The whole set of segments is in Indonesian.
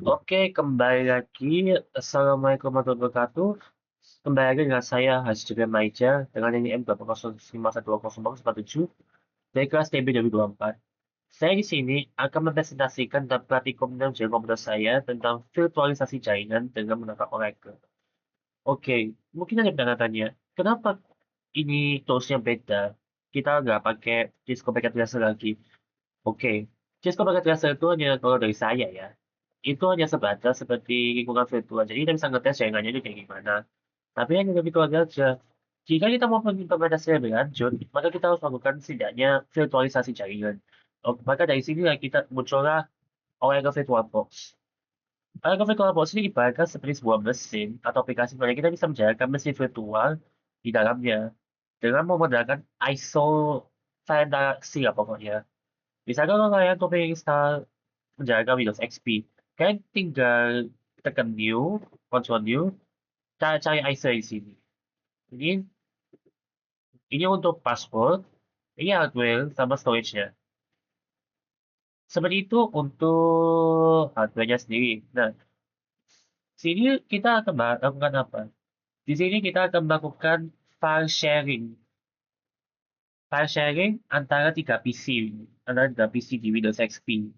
Oke, kembali lagi. Assalamualaikum warahmatullahi wabarakatuh. Kembali lagi dengan saya, Hasjudan Maija, dengan NIM 805120447 dari kelas TB 2024. Saya di sini akan mempresentasikan tentang praktikum dan ujian komputer saya tentang virtualisasi jaringan dengan menggunakan Oracle. Oke, mungkin ada yang tanya, kenapa ini toolsnya beda? Kita nggak pakai Cisco Packet Tracer lagi. Oke, Cisco Packet Tracer itu hanya kalau dari saya ya, itu hanya sebatas seperti lingkungan virtual. Jadi kita bisa ngetes jaringannya itu kayak gimana. Tapi hanya lebih keluar aja. Jika kita mau mengimplementasi lebih lanjut, maka kita harus melakukan setidaknya virtualisasi jaringan. Oh, maka dari sini lah kita muncullah Oracle VirtualBox. Oracle VirtualBox ini ibaratkan seperti sebuah mesin atau aplikasi di mana kita bisa menjalankan mesin virtual di dalamnya dengan memodalkan ISO file interaksi lah pokoknya. Misalkan kalau kalian tuh pengen install menjalankan Windows XP, kalian tinggal tekan new, control new, cari ISO di sini. Ini ini untuk password, ini hardware sama storage-nya. Seperti itu untuk hardware-nya sendiri. Nah, sini kita akan melakukan apa? Di sini kita akan melakukan file sharing. File sharing antara tiga PC, antara tiga PC di Windows XP.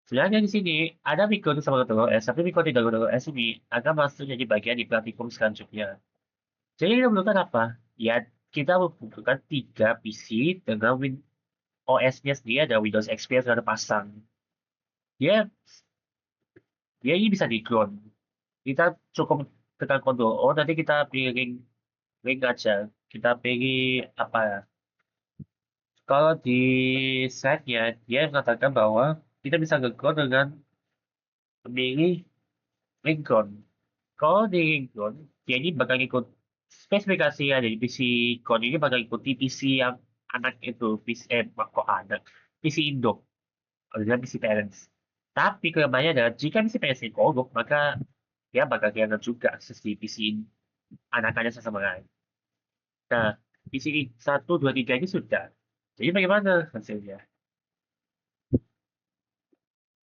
Sebenarnya di sini ada Micro sama OS, tapi Micro 3.0S ini akan masuk jadi bagian di platform selanjutnya. Jadi kita membutuhkan apa? Ya, kita membutuhkan tiga PC dengan OS-nya sendiri ada Windows XP yang sudah terpasang. Dia dia ini bisa di clone. Kita cukup tekan Ctrl O, nanti kita pilih link aja. Kita pilih apa ya? Kalau di slide-nya, dia mengatakan bahwa kita bisa nge-clone dengan memilih link clone. Kalau di Ringtone, dia ini bakal ikut spesifikasi yang ada di PC Cone ini bakal ikuti PC yang anak itu, PC, kok anak, PC Indo, alias PC Parents. Tapi kelemahannya adalah jika PC Parents ini korup, maka dia bakal kehilangan juga akses di PC anakannya sesama lain. Nah, PC 1, 2, 3 ini sudah. Jadi bagaimana hasilnya?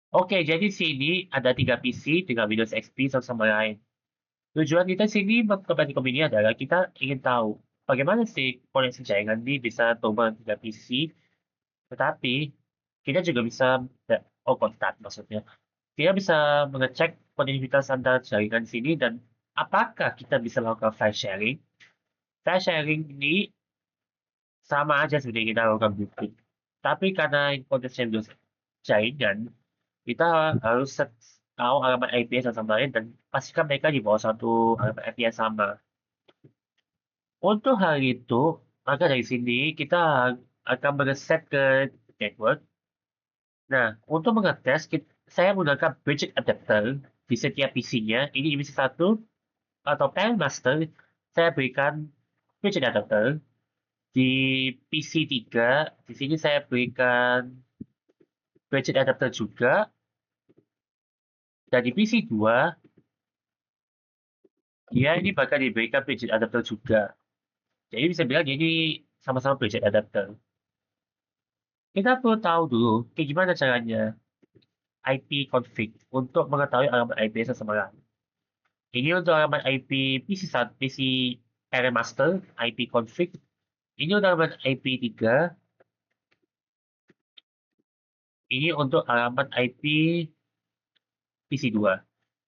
Oke, jadi sini ada tiga PC dengan Windows XP satu sama lain. Tujuan kita sini memperhatikan ini adalah kita ingin tahu bagaimana sih koneksi jaringan ini bisa tumbuh tiga PC, tetapi kita juga bisa, kontak maksudnya. Kita bisa mengecek konektivitas antar jaringan sini dan apakah kita bisa melakukan file sharing. File sharing ini sama aja seperti kita lakukan bluetooth. Tapi karena konteksnya Windows jaringan, kita harus tahu alamat IP satu sama lain dan pastikan mereka di bawah satu alamat IP yang sama. Untuk hal itu, maka dari sini kita akan mereset ke network. Nah, untuk mengetes, saya menggunakan bridge adapter di setiap PC-nya. Ini di PC 1 atau panel master, saya berikan bridge adapter. Di PC 3, di sini saya berikan bridge adapter juga. Dan di PC 2, dia ini bakal diberikan bridge adapter juga. Jadi bisa bilang dia ini sama-sama bridge adapter. Kita perlu tahu dulu, kayak gimana caranya IP config untuk mengetahui alamat IP seseorang. Ini untuk alamat IP PC1, PC parent master, IP config. Ini untuk alamat IP 3. Ini untuk alamat IP PC2.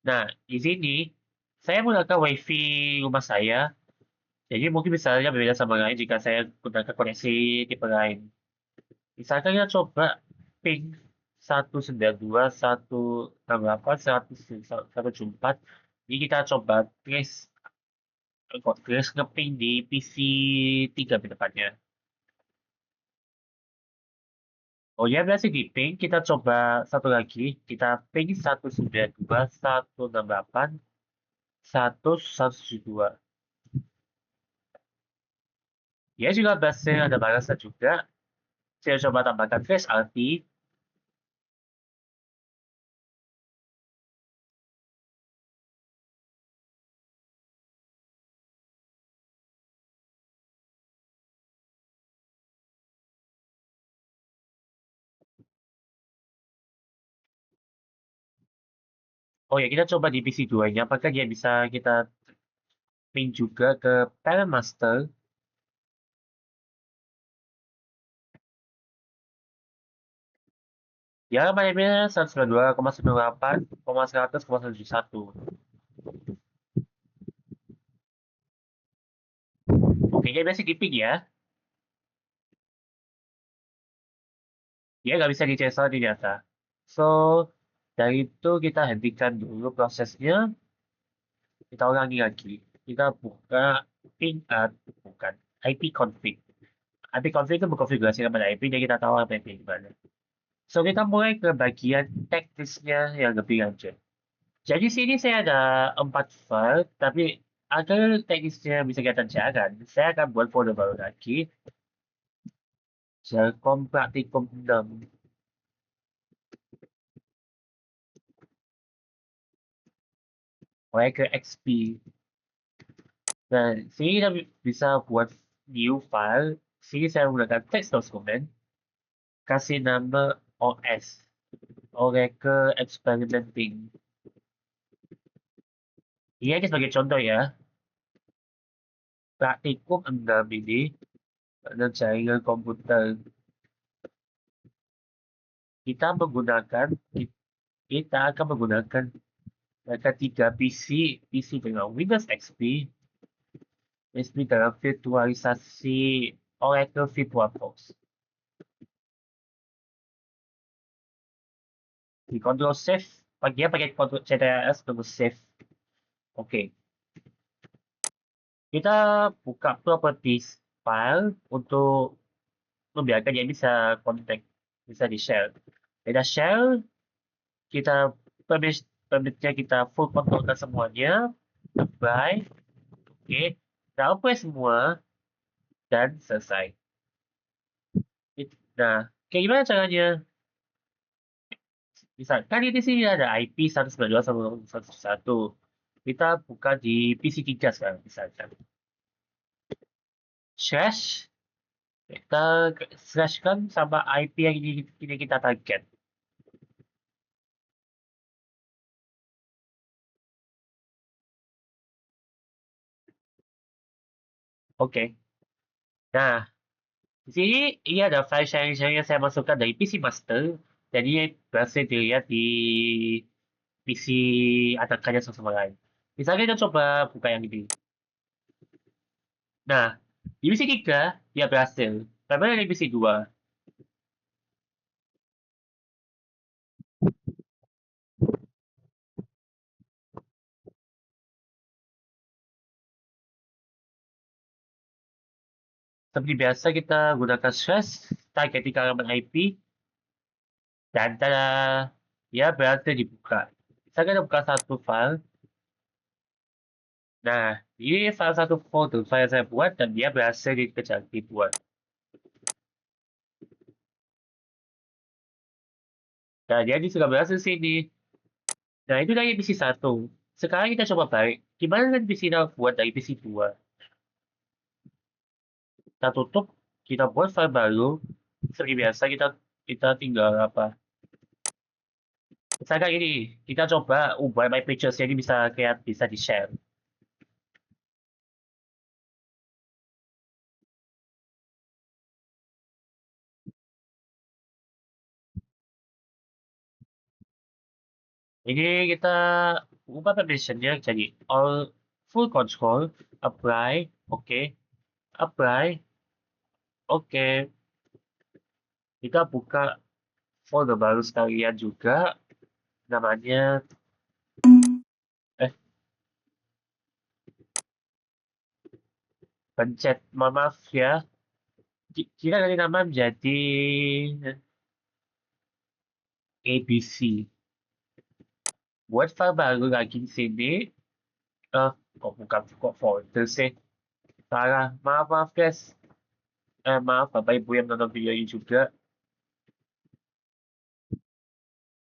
Nah, di sini saya menggunakan WiFi rumah saya. Jadi mungkin misalnya berbeda sama lain jika saya gunakan koneksi tipe lain. Misalkan kita coba ping 192.168.174. Ini kita coba trace kok trace ngeping di PC 3 ke depannya. Oh ya, berarti di ping kita coba satu lagi. Kita ping 192.168.172. Ya juga berhasil ada balasan juga. Saya coba tambahkan trace RT. Oh ya, kita coba di PC 2-nya, apakah dia bisa kita pin juga ke Parent Master. Ya, mainnya 192,128,100,171. Oke, dia masih di ping ya. Dia nggak bisa di-cancel ternyata. So, dari itu kita hentikan dulu prosesnya. Kita ulangi lagi. Kita buka ping, bukan, IP config. IP config itu mengkonfigurasi pada IP, jadi kita tahu apa yang gimana. So, kita mulai ke bagian teknisnya yang lebih lanjut. Jadi sini saya ada 4 file, tapi agar teknisnya bisa kita jalan, saya akan buat folder baru lagi, Jelkom Praktikum 6. Mulai ke XP. Nah, sini kita bisa buat new file. Sini saya menggunakan text document, kasih nama OS, Oracle Experimenting. Ini aja sebagai contoh ya, Praktikum 6 ini, dan jaringan komputer. Kita menggunakan, kita akan menggunakan ketiga PC dengan Windows XP, XP dalam virtualisasi Oracle VirtualBox. Di Control Save, pakai Control CTRL tunggu Save. Oke, kita buka Properties file untuk membiarkan dia bisa kontak, bisa di-share. Kita share, kita permisnya kita full kontrolkan semuanya, apply, oke, kita apply semua, dan selesai. Nah, kayak gimana caranya? Misalkan di sini ada IP 192.168. Kita buka di PC3 sekarang, misalkan. Slash, kita slashkan sama IP yang ini kita target. Oke. Nah, di sini ini ada file sharing-sharing yang saya masukkan dari PC Master. Jadi berhasil dilihat di PC atakannya sama lain. Misalnya kita coba buka yang ini. Nah, di PC 3 dia berhasil. Tapi di PC 2. Seperti biasa kita gunakan slash, target di halaman IP, dan tada, ya berhasil dibuka. Saya akan buka satu file. Nah, ini salah satu folder file yang saya buat dan dia berhasil dikejar dibuat. Nah, jadi sudah berhasil sini. Nah, itu dari PC 1. Sekarang kita coba balik. Gimana kan PC kita buat dari PC 2? Kita tutup, kita buat file baru. Seperti biasa kita tinggal apa? Misalkan ini, kita coba ubah my pictures jadi bisa di-share. Ini kita ubah permissionnya jadi all full control, apply, oke, apply, oke. Kita buka folder baru sekalian juga, namanya, eh, pencet, mohon maaf ya, kita ganti nama menjadi ABC. Buat file baru lagi di sini, kok bukan kok folder sih? Salah, maaf maaf guys. Maaf Bapak Ibu yang menonton video ini juga.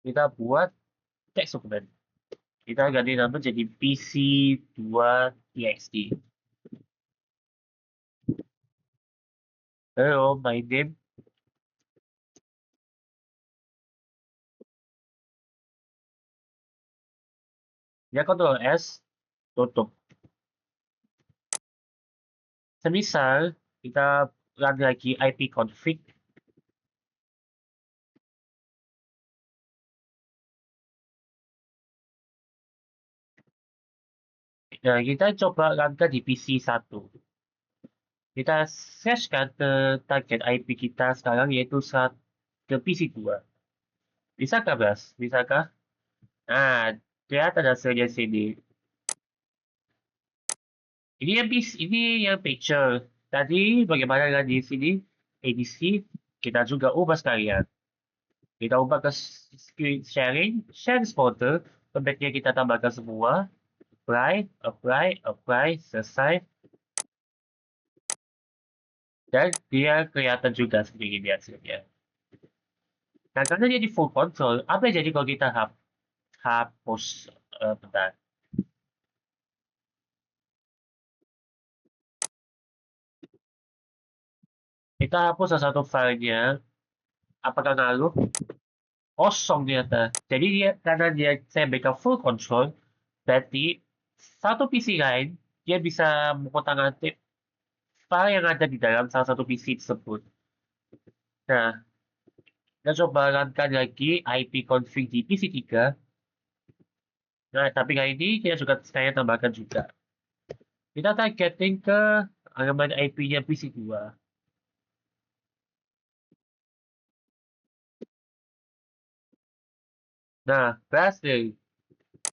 Kita buat text dokumen. Kita ganti nama jadi PC2TXT. Hello, my name. dia Ctrl S, tutup. Semisal kita run lagi ipconfig, nah kita coba runkan di PC 1. Kita searchkan ke target IP kita sekarang yaitu ke PC 2. Bisakah, Bas? Bisakah? Nah, kelihatan hasilnya sini. Ini yang picture. Tadi bagaimana kan di sini ADC kita juga ubah sekalian. Kita ubah ke screen sharing, share spotter. Pembeknya kita tambahkan semua. Apply, apply, apply, selesai. Dan dia kelihatan juga sendiri di hasilnya. Nah, karena dia di full control, apa yang jadi kalau kita hapus bentar. Kita hapus salah satu filenya, apakah ngaruh? Kosong ternyata. Jadi karena saya backup full control, berarti satu PC lain dia bisa mengotak-atik file yang ada di dalam salah satu PC tersebut. Nah, kita coba runkan lagi ipconfig di PC 3. Nah, tapi kali ini kita juga saya tambahkan juga. Kita targeting ke halaman IP-nya PC 2. Nah, berhasil.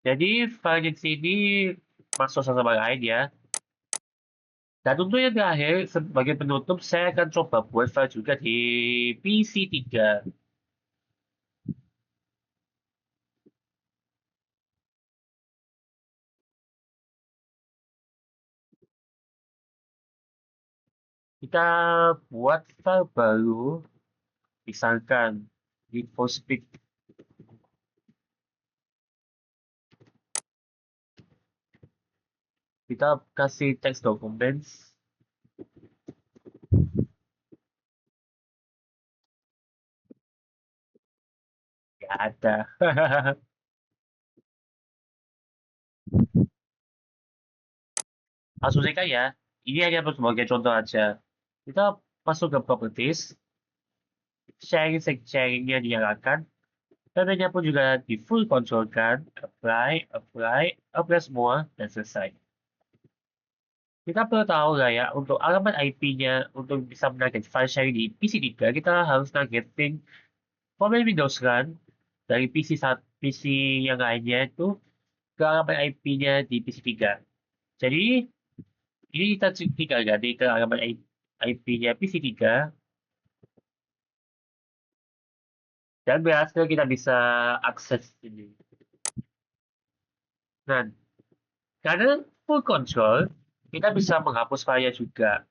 Jadi file di sini masuk sama lain ya. Dan untuk yang terakhir, sebagai penutup, saya akan coba buat file juga di PC 3. Kita buat file baru, misalkan Need for Speed. Kita kasih text documents. Nggak ada. Langsung saja ya. Ini hanya sebagai contoh aja. Kita masuk ke properties. Sharingnya dinyalakan. Namanya pun juga di full control kan. Apply, apply, apply semua, dan selesai. Kita perlu tahu lah ya, untuk alamat IP-nya, untuk bisa menarget file sharing di PC 3, kita harus targeting format Windows Run dari PC yang lainnya itu ke alamat IP-nya di PC 3. Jadi, ini kita tinggal ganti ke alamat IP-nya PC 3, dan berhasil kita bisa akses ini. Nah, karena full control, kita bisa menghapus file juga.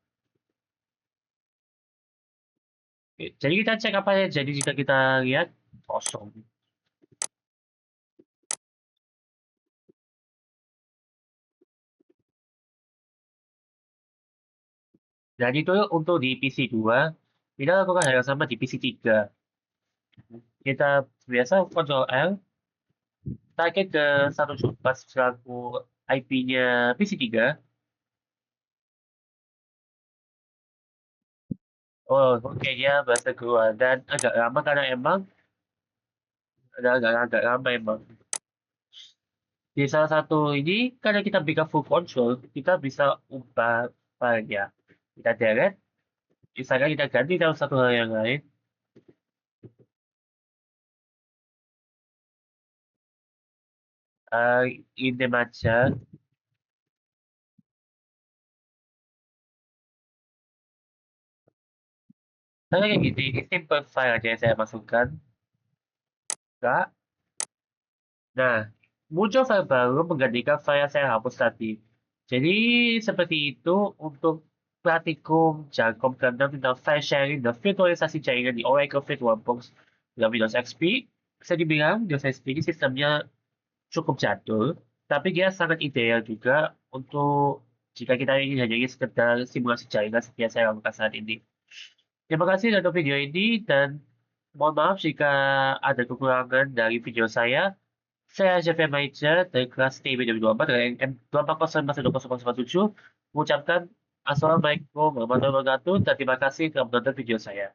Jadi kita cek apa ya, jadi jika kita lihat kosong. Dan itu untuk di PC 2, kita lakukan hal yang sama di PC 3. Kita biasa Ctrl L, target ke satu pas selaku IP-nya PC 3. Oh, oke dia bahasa keluar dan agak lama karena emang agak lama emang. Di salah satu ini karena kita berikan full control, kita bisa ubah filenya. Kita delete, misalkan kita ganti dalam satu hal yang lain. Ini aja. Saya kayak gini, ini simple file aja yang saya masukkan. Enggak. Nah, muncul file baru menggantikan file yang saya hapus tadi. Jadi, seperti itu untuk praktikum Jangkom ke-6 tentang file sharing dan virtualisasi jaringan di Oracle VirtualBox dalam Windows XP. Bisa dibilang Windows XP ini sistemnya cukup jadul, tapi dia sangat ideal juga untuk jika kita ingin hanya sekedar simulasi jaringan seperti yang saya lakukan saat ini. Terima kasih untuk video ini dan mohon maaf jika ada kekurangan dari video saya. Saya Jeffrey Maijer dari kelas TIB 2024 dari NM 240120007 mengucapkan Assalamualaikum warahmatullahi wabarakatuh dan terima kasih telah menonton video saya.